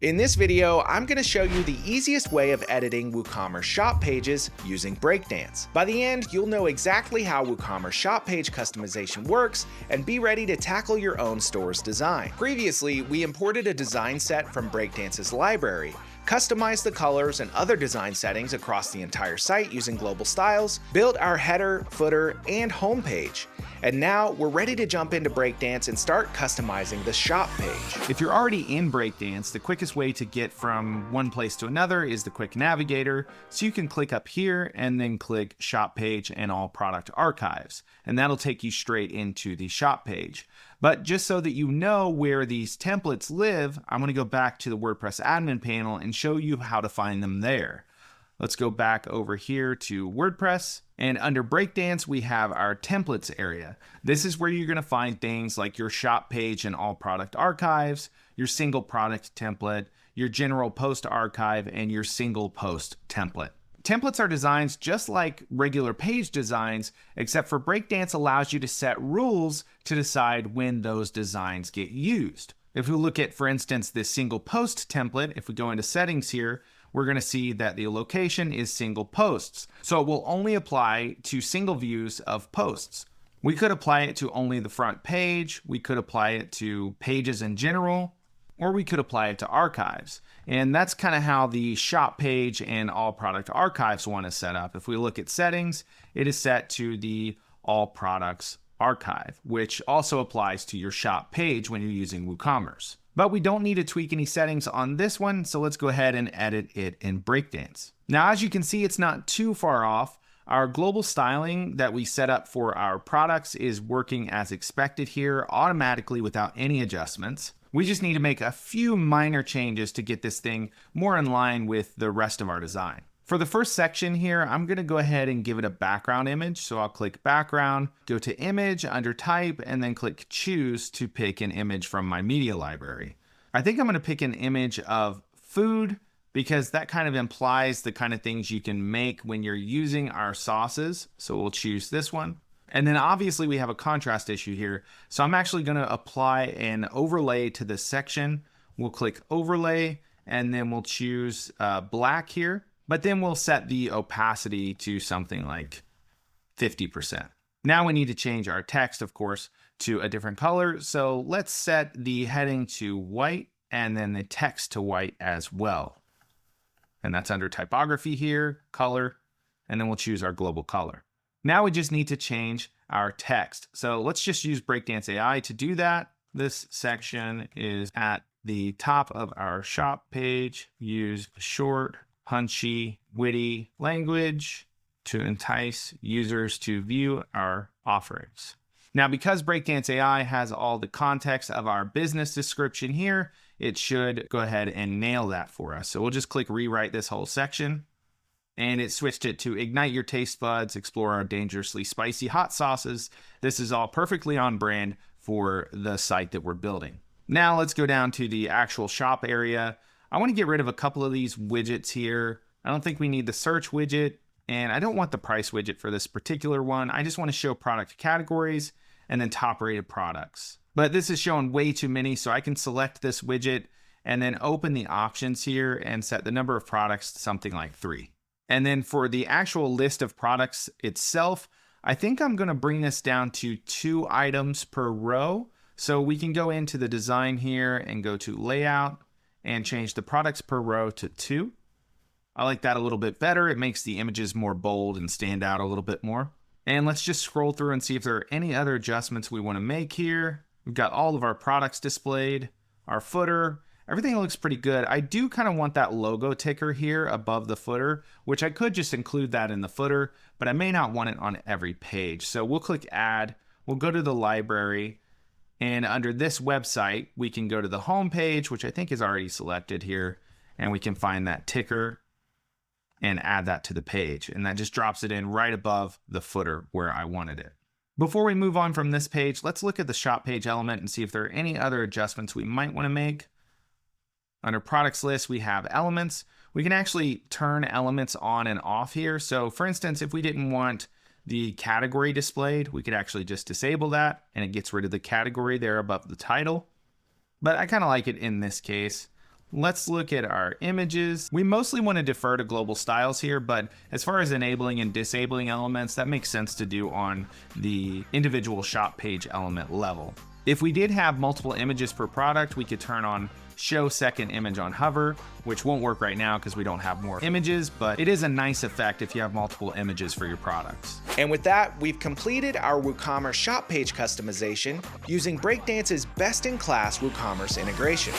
In this video, I'm going to show you the easiest way of editing WooCommerce shop pages using Breakdance. By the end, you'll know exactly how WooCommerce shop page customization works and be ready to tackle your own store's design. Previously, we imported a design set from Breakdance's library, customized the colors and other design settings across the entire site using global styles, built our header, footer, and home page. And now we're ready to jump into Breakdance and start customizing the shop page. If you're already in Breakdance, the quickest way to get from one place to another is the quick navigator. So you can click up here and then click shop page and all product archives. And that'll take you straight into the shop page. But just so that you know where these templates live, I'm going to go back to the WordPress admin panel and show you how to find them there. Let's go back over here to WordPress, and under Breakdance, we have our templates area. This is where you're going to find things like your shop page and all product archives, your single product template, your general post archive, and your single post template. Templates are designs just like regular page designs, except for Breakdance allows you to set rules to decide when those designs get used. If we look at, for instance, this single post template, if we go into settings here, we're going to see that the location is single posts. So it will only apply to single views of posts. We could apply it to only the front page. We could apply it to pages in general, or we could apply it to archives. And that's kind of how the shop page and all product archives one is set up. If we look at settings, it is set to the all products archive, which also applies to your shop page when you're using WooCommerce. But we don't need to tweak any settings on this one, so let's go ahead and edit it in Breakdance. Now, as you can see, it's not too far off. Our global styling that we set up for our products is working as expected here, automatically without any adjustments. We just need to make a few minor changes to get this thing more in line with the rest of our design. For the first section here, I'm going to go ahead and give it a background image. So I'll click background, go to image under type, and then click choose to pick an image from my media library. I think I'm going to pick an image of food because that kind of implies the kind of things you can make when you're using our sauces. So we'll choose this one. And then obviously we have a contrast issue here. So I'm actually going to apply an overlay to this section. We'll click overlay and then we'll choose black here. But then we'll set the opacity to something like 50%. Now we need to change our text, of course, to a different color. So let's set the heading to white and then the text to white as well. And that's under typography here, color, and then we'll choose our global color. Now we just need to change our text. So let's just use Breakdance AI to do that. This section is at the top of our shop page. Use short, punchy, witty language to entice users to view our offerings. Now, because Breakdance AI has all the context of our business description here, it should go ahead and nail that for us. So we'll just click rewrite this whole section. And it switched it to ignite your taste buds, explore our dangerously spicy hot sauces. This is all perfectly on brand for the site that we're building. Now let's go down to the actual shop area. I want to get rid of a couple of these widgets here. I don't think we need the search widget, and I don't want the price widget for this particular one. I just want to show product categories and then top rated products. But this is showing way too many, so I can select this widget and then open the options here and set the number of products to something like 3. And then for the actual list of products itself, I think I'm going to bring this down to 2 items per row. So we can go into the design here and go to layout and change the products per row to 2. I like that a little bit better. It makes the images more bold and stand out a little bit more. And let's just scroll through and see if there are any other adjustments we want to make here. We've got all of our products displayed, our footer. Everything looks pretty good. I do kind of want that logo ticker here above the footer, which I could just include that in the footer, but I may not want it on every page. So we'll click add, we'll go to the library, and under this website, we can go to the home page, which I think is already selected here, and we can find that ticker and add that to the page. And that just drops it in right above the footer where I wanted it. Before we move on from this page, let's look at the shop page element and see if there are any other adjustments we might want to make. Under products list, we have elements. We can actually turn elements on and off here. So for instance, if we didn't want the category displayed, we could actually just disable that and it gets rid of the category there above the title. But I kind of like it in this case. Let's look at our images. We mostly want to defer to global styles here, but as far as enabling and disabling elements, that makes sense to do on the individual shop page element level. If we did have multiple images per product, we could turn on show second image on hover, which won't work right now because we don't have more images, but it is a nice effect if you have multiple images for your products. And with that, we've completed our WooCommerce shop page customization using Breakdance's best-in-class WooCommerce integration.